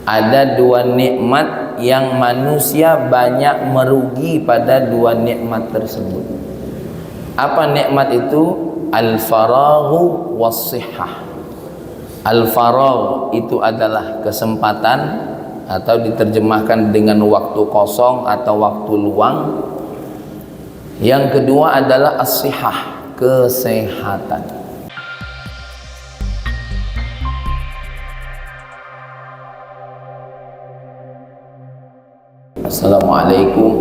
Ada dua nikmat yang manusia banyak merugi pada dua nikmat tersebut. Apa nikmat itu? Al-faraghu was-sihhah. Al-faragh itu adalah kesempatan, atau diterjemahkan dengan waktu kosong atau waktu luang. Yang kedua adalah as-sihhah, kesehatan. Assalamualaikum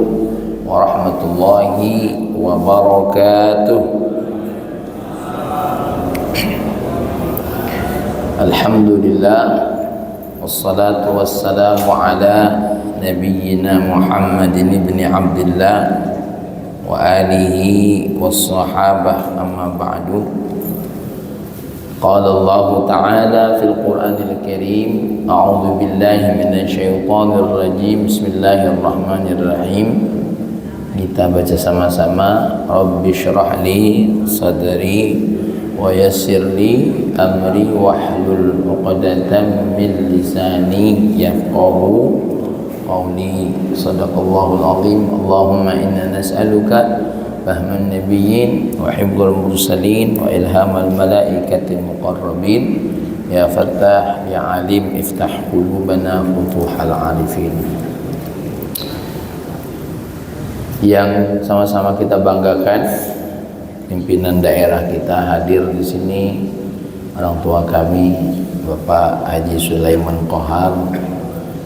warahmatullahi wabarakatuh. Alhamdulillah, wassalatu wassalamu ala nabiyyina Muhammadin ibni Abdillah wa alihi wassahabah, amma ba'du. Qala Allah Ta'ala fil Qur'anil Karim, a'udzu billahi minasyaitonir rajim, bismillahirrahmanirrahim. Kita baca sama-sama. Rabbi shrah li sadri wa yassir li amri wahlul 'uqdatam min lisani yafqahu qawli. Shadaqallahul azim. Allahumma inna nas'aluka fahman nabiyyin wa hifdzal mursalin wa ilhamal malaikatil muqarrabin. Ya Fattah ya Alim iftah qulubana futuhal arifin. Yang sama-sama kita banggakan, pimpinan daerah kita hadir di sini, orang tua kami Bapak Haji Sulaiman Qohar.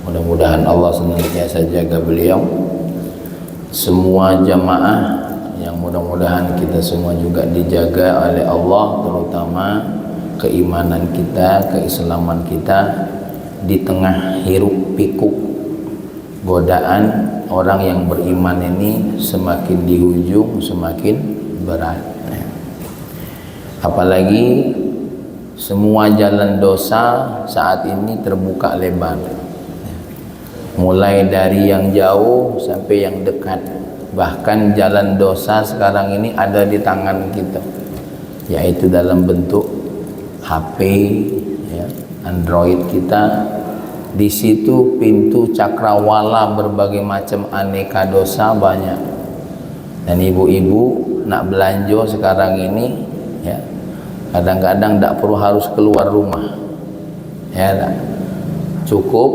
Mudah-mudahan Allah senantiasa jaga beliau, semua jamaah yang mudah-mudahan kita semua juga dijaga oleh Allah, terutama keimanan kita, keislaman kita di tengah hiruk pikuk godaan orang yang beriman ini semakin di hujung, semakin berat. Apalagi semua jalan dosa saat ini terbuka lebar, mulai dari yang jauh sampai yang dekat. Bahkan jalan dosa sekarang ini ada di tangan kita, yaitu dalam bentuk HP, ya, Android kita. Di situ pintu cakrawala berbagai macam aneka dosa banyak. Dan ibu-ibu nak belanja sekarang ini, ya, kadang-kadang tak perlu harus keluar rumah, ya, tak? Cukup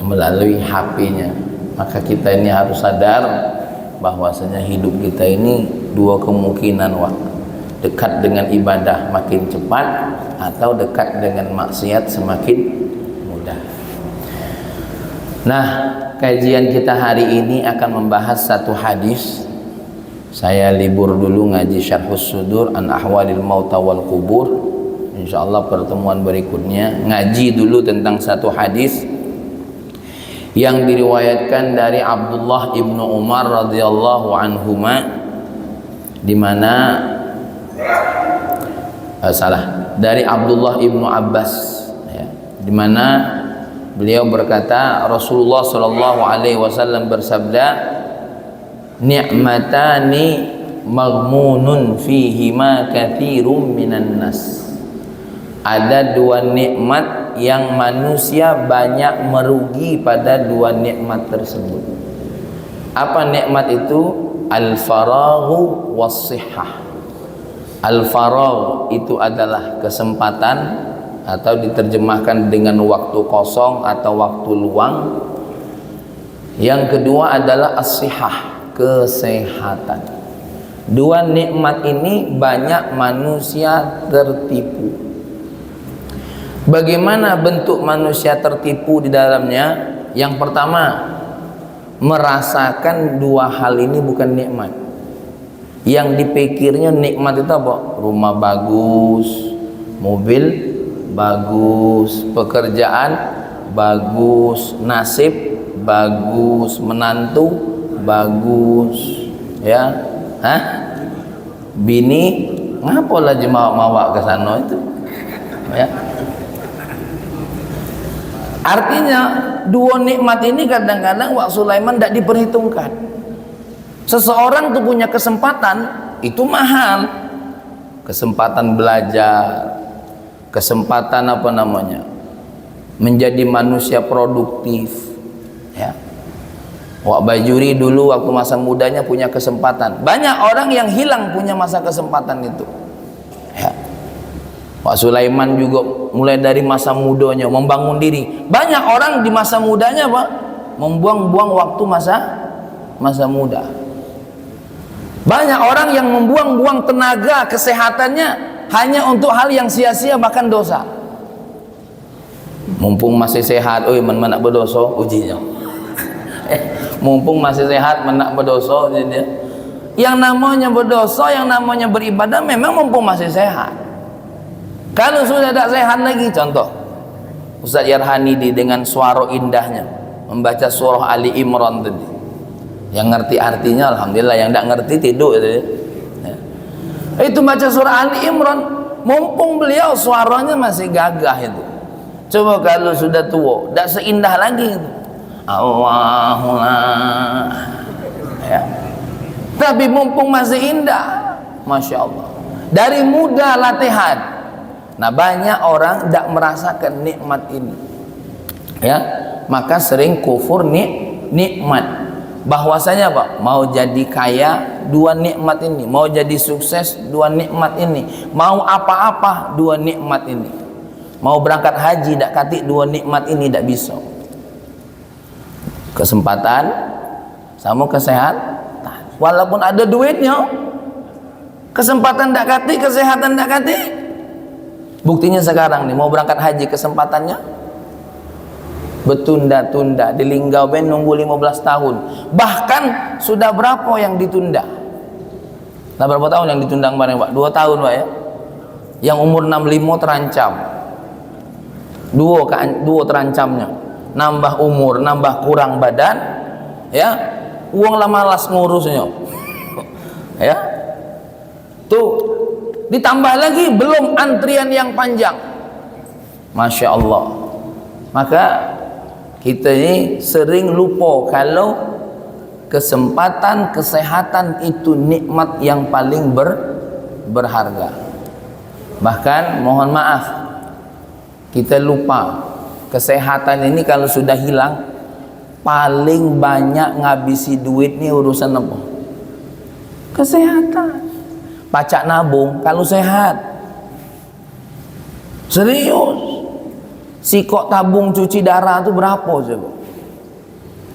melalui HP-nya. Maka kita ini harus sadar bahwasanya hidup kita ini dua kemungkinan, Wak. Dekat dengan ibadah makin cepat, atau dekat dengan maksiat semakin mudah. Nah, kajian kita hari ini akan membahas satu hadis. Saya libur dulu ngaji Syarhus Sudur an Ahwalil Mauta wal Qubur. Insyaallah pertemuan berikutnya ngaji dulu tentang satu hadis yang diriwayatkan dari Abdullah ibnu Umar radhiyallahu anhuma, di mana dari Abdullah ibnu Abbas, ya, di mana beliau berkata, Rasulullah sallallahu alaihi wasallam bersabda, ni'matani maghmunun fihima katsirun minan nas. Ada dua nikmat yang manusia banyak merugi pada dua nikmat tersebut. Apa nikmat itu? Al-faraghu was-sihhah. Al-faragh itu adalah kesempatan, atau diterjemahkan dengan waktu kosong atau waktu luang. Yang kedua adalah as-sihhah, kesehatan. Dua nikmat ini banyak manusia tertipu. Bagaimana bentuk manusia tertipu di dalamnya? Yang pertama, merasakan dua hal ini bukan nikmat. Yang dipikirnya nikmat itu apa? Rumah bagus, mobil bagus, pekerjaan bagus, nasib bagus, menantu bagus, ya, bini ngapalah jemaah-mawa ke sana itu, ya. Artinya dua nikmat ini kadang-kadang Wak Sulaiman tidak diperhitungkan. Seseorang tuh punya kesempatan itu mahal, kesempatan belajar, kesempatan menjadi manusia produktif. Ya, Wak Bajuri dulu waktu masa mudanya punya kesempatan. Banyak orang yang hilang punya masa kesempatan itu. Ya. Pak Sulaiman juga mulai dari masa mudanya membangun diri. Banyak orang di masa mudanya Pak membuang-buang waktu masa muda. Banyak orang yang membuang-buang tenaga kesehatannya hanya untuk hal yang sia-sia bahkan dosa. Mumpung masih sehat, mana berdosa ujinya. Mumpung masih sehat menak berdosa dia. Yang namanya berdosa, yang namanya beribadah memang mumpung masih sehat. Kalau sudah tak sehat lagi, contoh Ustaz Yarhani dengan suara indahnya membaca surah Ali Imran tadi, yang ngerti artinya alhamdulillah, yang tak ngerti tidur itu ya. Itu baca surah Ali Imran mumpung beliau suaranya masih gagah itu. Coba kalau sudah tua tak seindah lagi itu. Allahumma ya. Tapi mumpung masih indah, Masya Allah, dari muda latihan. Nah banyak orang tidak merasakan nikmat ini ya, maka sering kufur nikmat. Bahwasanya Pak, mau jadi kaya dua nikmat ini, mau jadi sukses dua nikmat ini, mau apa-apa dua nikmat ini, mau berangkat haji tak katik dua nikmat ini tak bisa. Kesempatan sama kesehatan, walaupun ada duitnya, kesempatan tak katik, kesehatan tak katik. Buktinya sekarang nih mau berangkat haji, kesempatannya bertunda-tunda, di Linggau Ben nunggu 15 tahun. Bahkan sudah berapa yang ditunda? Nah, berapa tahun yang ditunda kemarin Pak? 2 tahun Pak ya. Yang umur 65 terancam. Dua terancamnya. Nambah umur, nambah kurang badan, ya. Uang lah malas ngurusnya. Ya. Tuh, ditambah lagi belum antrian yang panjang. Masya Allah. Maka kita ini sering lupa kalau kesempatan kesehatan itu nikmat yang paling berharga. Bahkan mohon maaf, kita lupa kesehatan ini kalau sudah hilang, paling banyak ngabisi duit nih urusan apa? Kesehatan. Pacak nabung kalau sehat. Serius. Sikok tabung cuci darah itu berapa coba?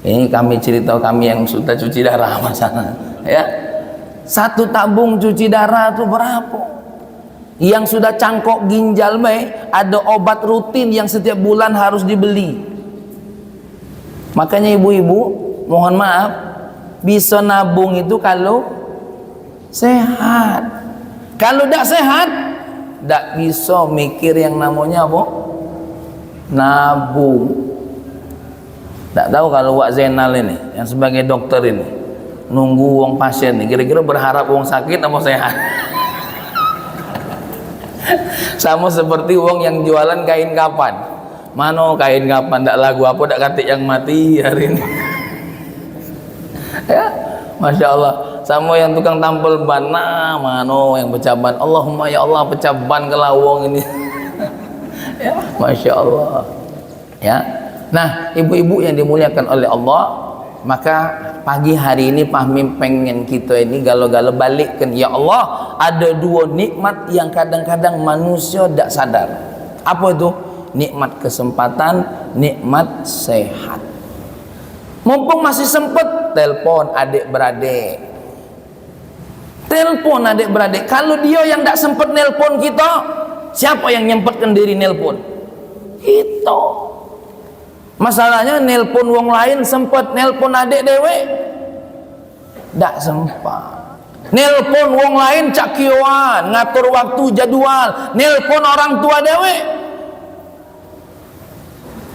Ini kami cerita kami yang sudah cuci darah masalah. Ya. Satu tabung cuci darah itu berapa? Yang sudah cangkok ginjal ada obat rutin yang setiap bulan harus dibeli. Makanya ibu-ibu mohon maaf, bisa nabung itu kalau sehat. Kalau tidak sehat, tidak bisa mikir yang namanya apa? Nabung. Tak tahu kalau Wak Zainal ini yang sebagai dokter ini nunggu uang pasien nih, kira-kira berharap uang sakit atau sehat? Sama seperti uang yang jualan kain kapan. Mano kain kapan tak lagu apa tak katik yang mati hari ini. Ya, Masya Allah. Sama yang tukang tampil ban, nah mano yang pecah ban. Allahumma ya Allah pecah ban ke lawang ini. Ya, Masya Allah. Ya. Nah, ibu-ibu yang dimuliakan oleh Allah, maka pagi hari ini Pahmi pengen kita ini galau-galau balikkan. Ya Allah, ada dua nikmat yang kadang-kadang manusia tidak sadar. Apa itu? Nikmat kesempatan, nikmat sehat. Mumpung masih sempat, telepon adik-beradik. Telepon adik-beradik. Kalau dia yang tidak sempat nelpon kita, siapa yang nyempatkan diri nelpon? Kita. Masalahnya nelpon wong lain sempat, nelpon adik dewe ndak sempat. Nelpon wong lain cakiwan, ngatur waktu jadwal, nelpon orang tua dewe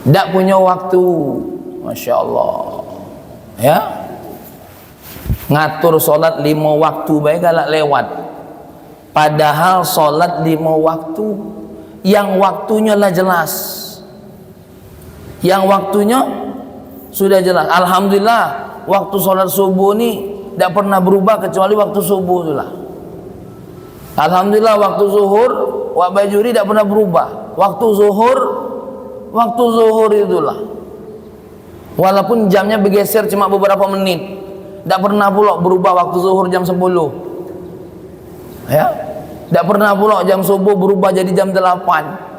ndak punya waktu. Masya Allah. Ya, ngatur solat 5 waktu baik galak lewat. Padahal solat 5 waktu yang waktunya lah jelas, yang waktunya sudah jelas. Alhamdulillah waktu sholat subuh ini tidak pernah berubah kecuali waktu subuh itulah. Alhamdulillah waktu zuhur Wak Bajuri tidak pernah berubah. Waktu zuhur waktu zuhur itulah. Walaupun jamnya bergeser cuma beberapa menit, tidak pernah pula berubah waktu zuhur jam 10. Ya, tidak pernah pula jam subuh berubah jadi jam 8.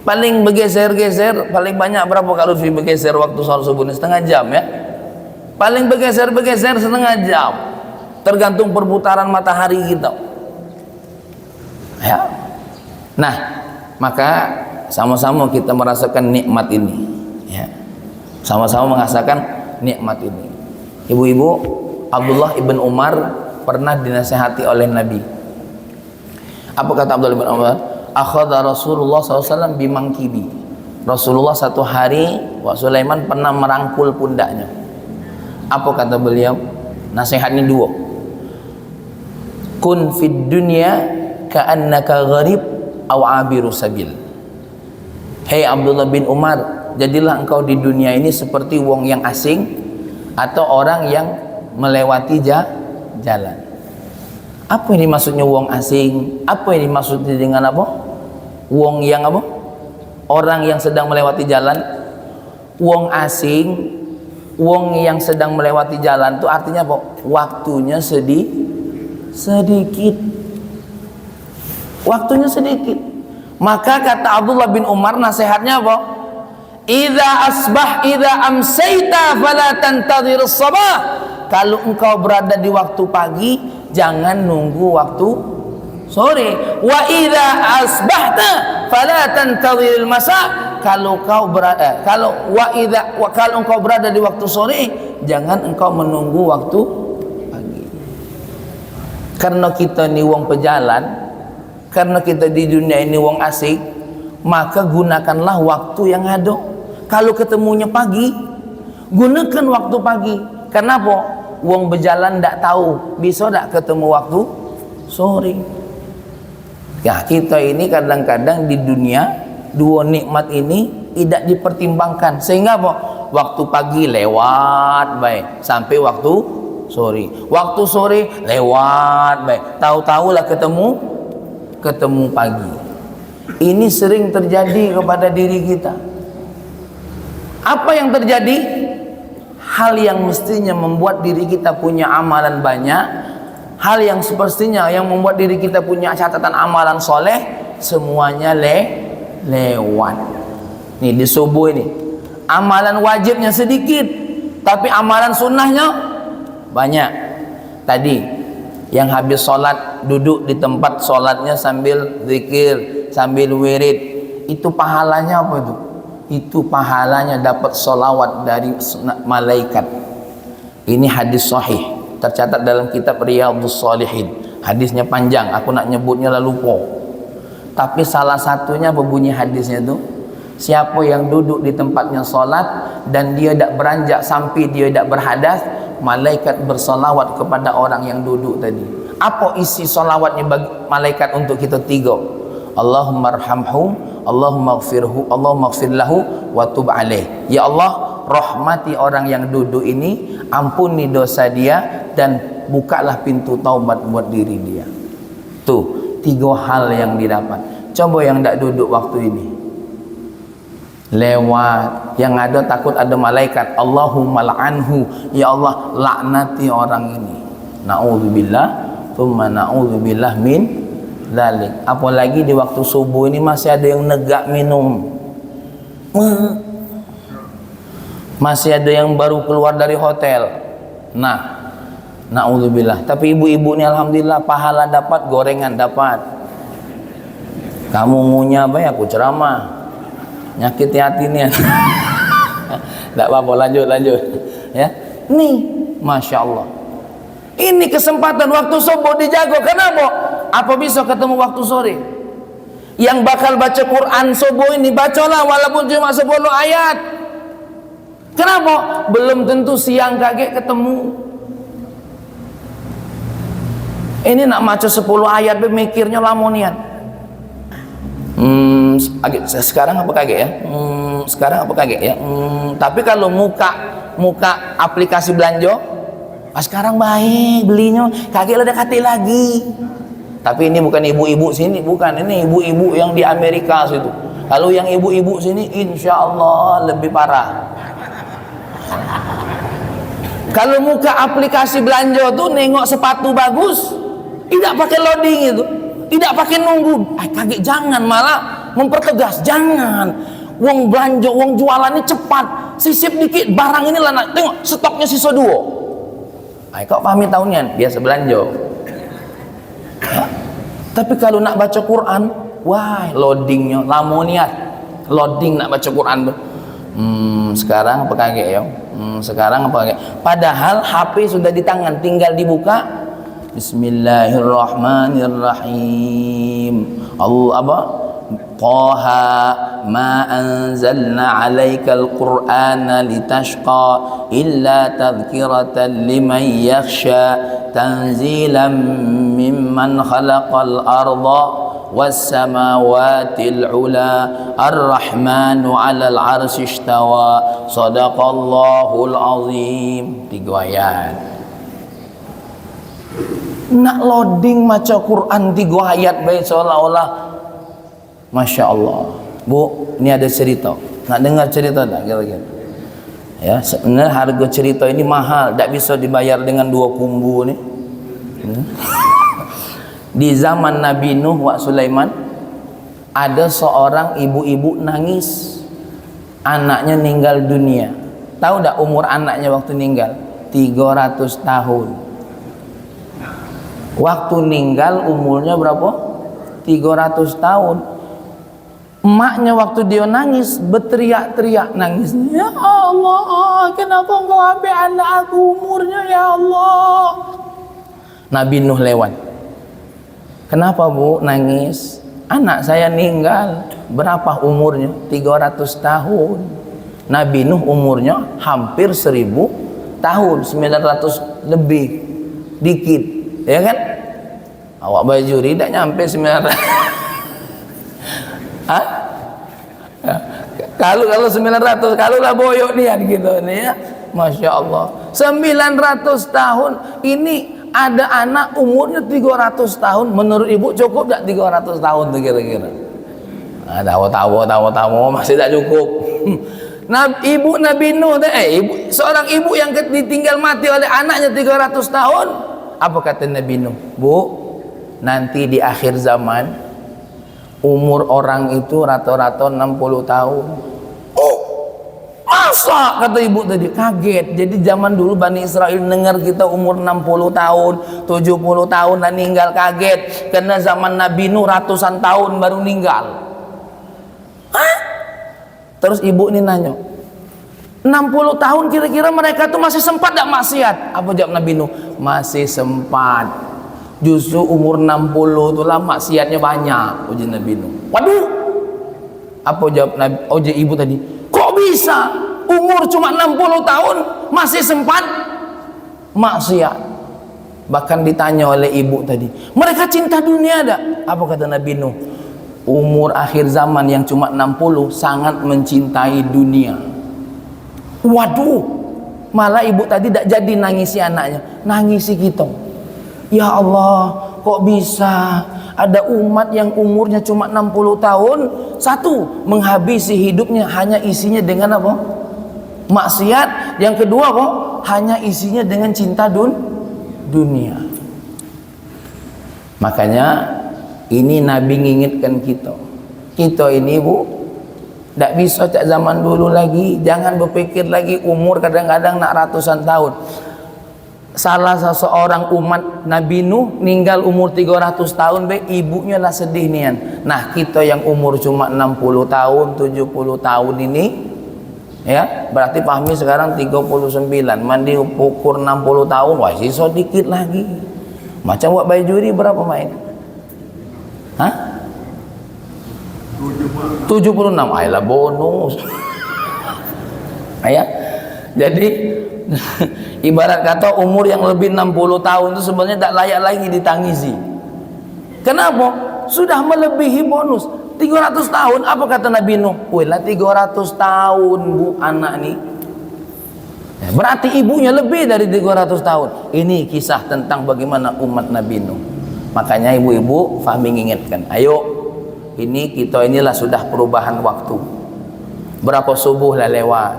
Paling bergeser-geser, paling banyak berapa kalau bergeser waktu sholat subuh ini? Setengah jam ya. Paling bergeser-bergeser setengah jam, tergantung perputaran matahari kita. Ya. Nah, maka sama-sama kita merasakan nikmat ini. Ya. Sama-sama merasakan nikmat ini. Ibu-ibu, Abdullah ibn Umar pernah dinasihati oleh Nabi. Apa kata Abdullah ibn Umar? Akhadha Rasulullah SAW bimangkibi. Rasulullah satu hari, Wak Sulaiman pernah merangkul pundaknya. Apa kata beliau? Nasihatnya dua. Kun fid dunya ka'annaka gharib aw abiru sabil. Hei Abdullah bin Umar, jadilah engkau di dunia ini seperti wong yang asing atau orang yang melewati jalan. Apa ini maksudnya wong asing? Apa ini maksudnya dengan apa? Wong yang apa? Orang yang sedang melewati jalan. Wong asing, wong yang sedang melewati jalan itu artinya apa? Waktunya sedikit. Waktunya sedikit. Maka kata Abdullah bin Umar nasihatnya apa? Idza amsayta fala tantadhir as-sabah. Kalau engkau berada di waktu pagi, jangan nunggu waktu sore. Wa idza asbahta fala tantadhir al-masa. Kalau engkau berada di waktu sore, jangan engkau menunggu waktu pagi. Karena kita ni wong pejalan, karena kita di dunia ini wong asing, maka gunakanlah waktu yang ada. Kalau ketemunya pagi, gunakan waktu pagi. Kenapa? Wong berjalan tidak tahu bisa tak ketemu waktu sore. Ya, kita ini kadang-kadang di dunia dua nikmat ini tidak dipertimbangkan, sehingga apa? Waktu pagi lewat baik sampai waktu sore. Waktu sore lewat baik, tahu-tahulah ketemu pagi. Ini sering terjadi kepada diri kita. Apa yang terjadi? Hal yang mestinya membuat diri kita punya amalan banyak, hal yang sepertinya yang membuat diri kita punya catatan amalan soleh, semuanya lewat. Nih di subuh ini, amalan wajibnya sedikit, tapi amalan sunnahnya banyak. Tadi yang habis sholat duduk di tempat sholatnya sambil zikir, sambil wirid, itu pahalanya apa itu? Itu pahalanya dapat solawat dari malaikat. Ini hadis sahih, tercatat dalam kitab Riyadhus Shalihin. Hadisnya panjang, aku nak nyebutnya lalu lupa. Tapi salah satunya berbunyi hadisnya itu, siapa yang duduk di tempatnya solat dan dia tidak beranjak sampai dia tidak berhadas, malaikat bersolawat kepada orang yang duduk tadi. Apa isi solawatnya bagi malaikat untuk kita tiga? Allahumma arhamhu, Allahumma gfirhu, Allahumma gfir lahu wa tub alaih. Ya Allah, rahmati orang yang duduk ini, ampuni dosa dia, dan bukalah pintu taubat buat diri dia. Tuh, tiga hal yang didapat. Coba yang tidak duduk waktu ini, lewat, yang ada takut ada malaikat, Allahumma la'anhu, ya Allah laknati orang ini. Na'udzubillah, thumma na'udzubillah min dzalik. Apalagi di waktu subuh ini masih ada yang negak minum, masih ada yang baru keluar dari hotel. Nah, na'udzubillah. Tapi ibu-ibu ini alhamdulillah pahala dapat, gorengan dapat. Kamu ngunyah apa ya? Aku ceramah, nyakiti hati nih. Tidak apa-apa, lanjut ya. Nih, masya Allah, ini kesempatan waktu subuh dijago. Kenapa? Apa bisa ketemu waktu sore? Yang bakal baca Quran subuh ini, bacalah walaupun cuma 10 ayat. Kenapa? Belum tentu siang kaget ketemu. Ini nak baca 10 ayat mikirnya lamonian. Sekarang apa kaget ya? Sekarang apa kaget ya? Tapi kalau muka aplikasi belanja, sekarang baik belinya, kaget ada kate lagi. Tapi ini bukan ibu-ibu sini, bukan, ini ibu-ibu yang di Amerika situ. Kalau yang ibu-ibu sini insya Allah lebih parah. Kalau muka aplikasi belanja tuh nengok sepatu bagus, tidak pakai loading itu, tidak pakai nunggu. Kaget, jangan, malah mempertegas, jangan. Wong belanja, wong jualan ini cepat, sisip dikit, barang ini lah, tengok stoknya sisa 2. Kau pahami tahunnya, biasa belanja. Ya. Tapi kalau nak baca Quran, wah loadingnya, lamoniat, loading nak baca Quran tuh. Sekarang apa kaget ya? Sekarang apa kaget? Padahal HP sudah di tangan, tinggal dibuka. Bismillahirrahmanirrahim. Allah apa? Taha ma anzalna 'alaikal qur'ana litashqa illa tadhkiratan liman yakhsha tanzilan mimman khalaqal arda was-samawati al-'ula ar-rahmanu 'alal 'arsy istawa sadaqallahul azim. 3 ayat. Nak loading maca Quran 3 ayat baik seolah-olah Masya Allah. Bu, ini ada cerita. Nak dengar cerita tak kira-kira? Ya, sebenarnya harga cerita ini mahal, tak bisa dibayar dengan 2 kumbu ni. Di zaman Nabi Nuh wa Sulaiman, ada seorang ibu-ibu nangis, anaknya meninggal dunia. Tahu tak umur anaknya waktu meninggal? 300 tahun. Waktu meninggal umurnya berapa? 300 tahun. Emaknya waktu dia nangis berteriak-teriak nangis, ya Allah, kenapa engkau ambil anak aku umurnya, ya Allah. Nabi Nuh lewat. Kenapa bu nangis? Anak saya meninggal. Berapa umurnya? 300 tahun. Nabi Nuh umurnya hampir 1000 tahun, 900 lebih dikit, ya kan? Awak bajuri tak nyampe 900. Hah? Kalau 900, kalau lah boyok dia gitu nih ya. Masya Allah. 900 tahun ini ada anak umurnya 300 tahun. Menurut ibu cukup tak 300 tahun tuh kira-kira? Tahu masih tak cukup. Ibu Nabi Nuh, seorang ibu yang ditinggal mati oleh anaknya 300 tahun. Apa kata Nabi Nuh? Bu, nanti di akhir zaman umur orang itu rata-rata 60 tahun. Oh, masa? Kata ibu tadi, kaget. Jadi zaman dulu Bani Israel dengar kita umur 60 tahun, 70 tahun dan meninggal, kaget. Karena zaman Nabi Nuh ratusan tahun baru meninggal. Hah? Terus ibu ini nanya, 60 tahun kira-kira mereka tuh masih sempat tak maksiat? Apa jawab Nabi Nuh? Masih sempat. Justru umur 60 itulah maksiatnya banyak, uji Nabi Nuh. Waduh, apa jawab Nabi? Ibu tadi, kok bisa umur cuma 60 tahun masih sempat maksiat? Bahkan ditanya oleh ibu tadi, mereka cinta dunia ada? Apa kata Nabi Nuh? Umur akhir zaman yang cuma 60 sangat mencintai dunia. Waduh, malah ibu tadi tak jadi nangisi anaknya, nangisi kita. Ya Allah, kok bisa ada umat yang umurnya cuma 60 tahun, satu, menghabisi hidupnya hanya isinya dengan apa? Maksiat. Yang kedua kok hanya isinya dengan cinta dunia. Makanya ini Nabi ngingetkan kita ini bu, tak bisa cak zaman dulu lagi. Jangan berpikir lagi umur kadang-kadang nak ratusan tahun. Salah seseorang umat Nabi Nuh meninggal umur 300 tahun, ibunya lah sedih nian. Nah kita yang umur cuma 60 tahun, 70 tahun ini, ya berarti pahami sekarang 39, mandi ukur 60 tahun, wah sisa dikit lagi. Macam buat bayi juri berapa main? Hah? 76, ayolah bonus. Ayah, jadi ibarat kata umur yang lebih 60 tahun itu sebenarnya tak layak lagi ditangisi. Kenapa? Sudah melebihi bonus 300 tahun. Apa kata Nabi Nuh? Wih lah 300 tahun bu anak nih. Berarti ibunya lebih dari 300 tahun. Ini kisah tentang bagaimana umat Nabi Nuh. Makanya ibu-ibu Fahmi ingatkan, ayo Ini kita inilah sudah perubahan waktu. Berapa subuh lah lewat,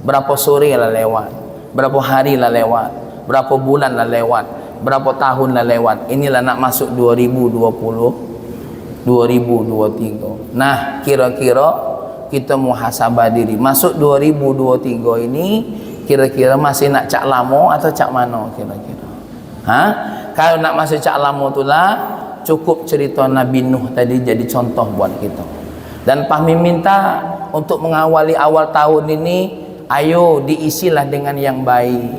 berapa sore lah lewat, berapa hari lah lewat, berapa bulan lah lewat, berapa tahun lah lewat. Inilah nak masuk 2020, 2023. Nah, kira-kira kita muhasabah diri. Masuk 2023 ini kira-kira masih nak cak lamo atau cak mano kira-kira? Kalau nak masih cak lamo itulah cukup cerita Nabi Nuh tadi jadi contoh buat kita. Dan Fahmi minta untuk mengawali awal tahun ini, ayo diisilah dengan yang baik.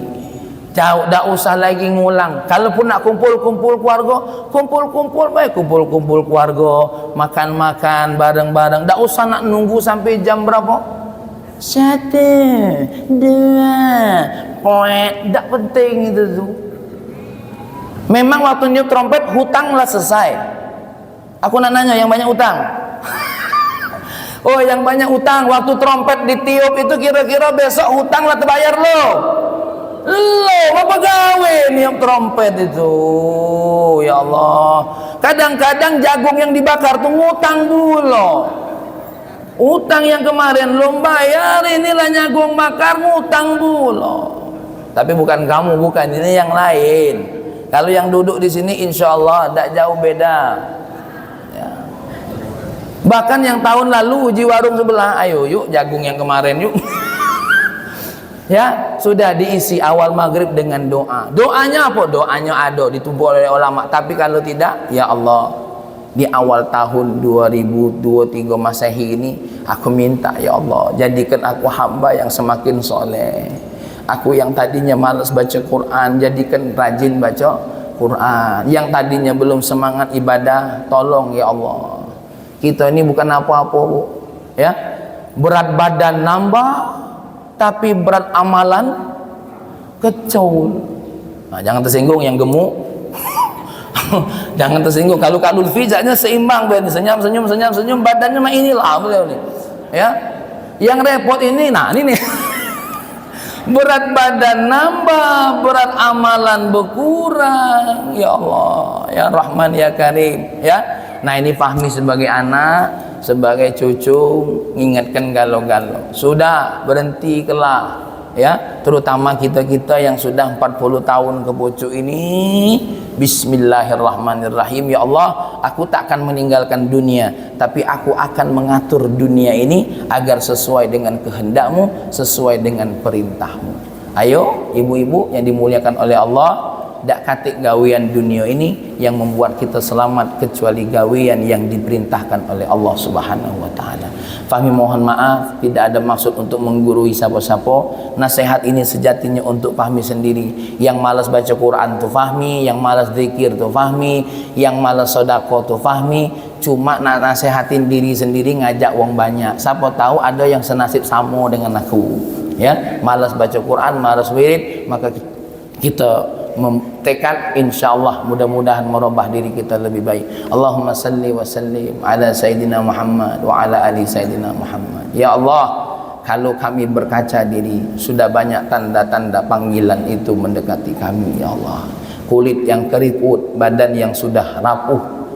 Jauh, tak usah lagi ngulang. Kalaupun nak kumpul-kumpul keluarga, kumpul-kumpul baik, kumpul-kumpul keluarga, makan-makan bareng-bareng. Tak usah nak nunggu sampai jam berapa? 1, 2, poek. Tak penting itu tu. Memang waktu niup trompet hutanglah selesai. Aku nak nanya yang banyak hutang. Oh, yang banyak hutang waktu trompet ditiup itu kira-kira besok hutanglah terbayar lo. Lo apa gawe niup trompet itu? Ya Allah. Kadang-kadang jagung yang dibakar tuh ngutang dulu. Utang yang kemarin lo bayar, inilah jagung bakar ngutang dulu. Tapi bukan kamu, bukan, ini yang lain. Kalau yang duduk di sini insya Allah tak jauh beda. Ya. Bahkan yang tahun lalu uji warung sebelah, ayo yuk jagung yang kemarin yuk. Ya, sudah diisi awal maghrib dengan doa. Doanya apa? Doanya ada ditubuh oleh ulama. Tapi kalau tidak, ya Allah, di awal tahun 2023 Masehi ini aku minta ya Allah, jadikan aku hamba yang semakin soleh. Aku yang tadinya malas baca Quran, jadikan rajin baca Quran. Yang tadinya belum semangat ibadah, tolong ya Allah. Kita ini bukan apa-apa, Bu. Ya. Berat badan nambah, tapi berat amalan kecil. Nah, jangan tersinggung yang gemuk. Jangan tersinggung. Kalau Kak Lutfi jaknya seimbang, ben senyum, badannya mah inilah beliau nih. Ya. Yang repot ini, nah ini nih. Berat badan nambah, berat amalan berkurang. Ya Allah, ya Rahman ya Karim, ya. Nah, ini Fahmi sebagai anak, sebagai cucu ingatkan galo-galo. Sudah berhenti kelak, ya. Terutama kita-kita yang sudah 40 tahun ke pucuk ini. Bismillahirrahmanirrahim. Ya Allah, aku tak akan meninggalkan dunia, tapi aku akan mengatur dunia ini agar sesuai dengan kehendak-Mu, sesuai dengan perintah-Mu. Ayo ibu-ibu yang dimuliakan oleh Allah, dak katik gawean dunia ini yang membuat kita selamat kecuali gawean yang diperintahkan oleh Allah Subhanahu wa taala. Fahmi mohon maaf, tidak ada maksud untuk menggurui siapa-siapa. Nasihat ini sejatinya untuk Fahmi sendiri. Yang malas baca Quran tu Fahmi, yang malas zikir tu Fahmi, yang malas sedekah tu Fahmi. Cuma nak nasihatin diri sendiri, ngajak wong banyak. Siapa tahu ada yang senasib sama dengan aku. Ya, malas baca Quran, malas wirid, maka kita tekad insyaallah mudah-mudahan merubah diri kita lebih baik. Allahumma salli wa sallim ala Sayyidina Muhammad wa ala ali Sayyidina Muhammad. Ya Allah, kalau kami berkaca diri, sudah banyak tanda-tanda panggilan itu mendekati kami. Ya Allah, kulit yang keriput, badan yang sudah rapuh,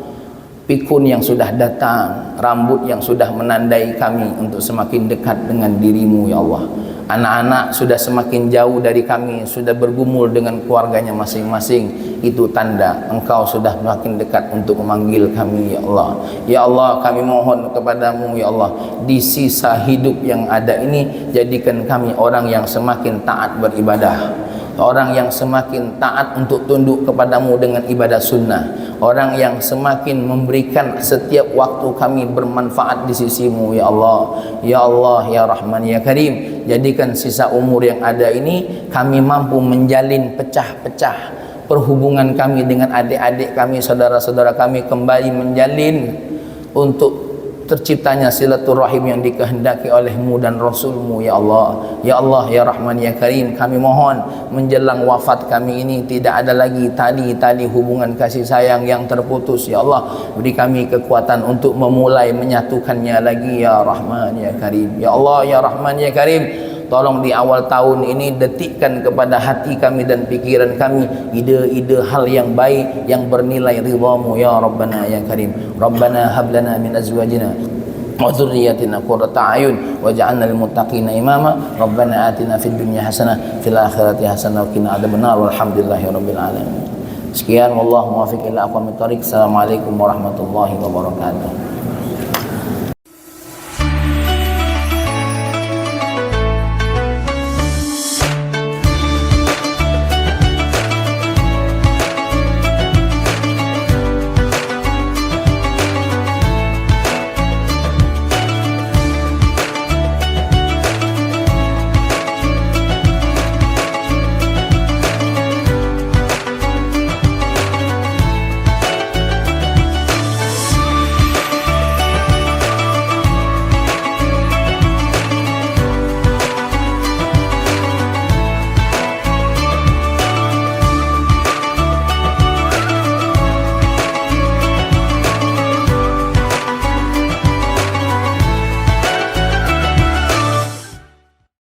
pikun yang sudah datang, rambut yang sudah menandai kami untuk semakin dekat dengan diri-Mu. Ya Allah, anak-anak sudah semakin jauh dari kami, sudah bergumul dengan keluarganya masing-masing. Itu tanda Engkau sudah semakin dekat untuk memanggil kami. Ya Allah, ya Allah, kami mohon kepadamu ya Allah, di sisa hidup yang ada ini, jadikan kami orang yang semakin taat beribadah, orang yang semakin taat untuk tunduk kepadamu dengan ibadah sunnah, orang yang semakin memberikan setiap waktu kami bermanfaat di sisimu. Ya Allah, ya Allah, ya Rahman ya Karim, jadikan sisa umur yang ada ini kami mampu menjalin pecah-pecah perhubungan kami dengan adik-adik kami, saudara-saudara kami, kembali menjalin untuk terciptanya silaturahim yang dikehendaki oleh-Mu dan Rasul-Mu. Ya Allah, ya Allah, ya Rahman ya Karim, kami mohon menjelang wafat kami ini tidak ada lagi tali-tali hubungan kasih sayang yang terputus. Ya Allah, beri kami kekuatan untuk memulai menyatukannya lagi. Ya Rahman ya Karim, ya Allah, ya Rahman ya Karim, Tolong di awal tahun ini detikkan kepada hati kami dan pikiran kami ide-ide hal yang baik yang bernilai ridhamu ya Rabbana ya Karim. Rabbana hab lana min azwajina wa dzurriyyatina qurrata a'yun waj'alna lil muttaqina imama. Rabbana atina fid dunya hasanah fil akhirati hasanah wa qina adzabannar. Walhamdulillahirabbil alamin. Sekian, wallahu muwaffiq ila aqwamit thoriq. Assalamualaikum warahmatullahi wabarakatuh.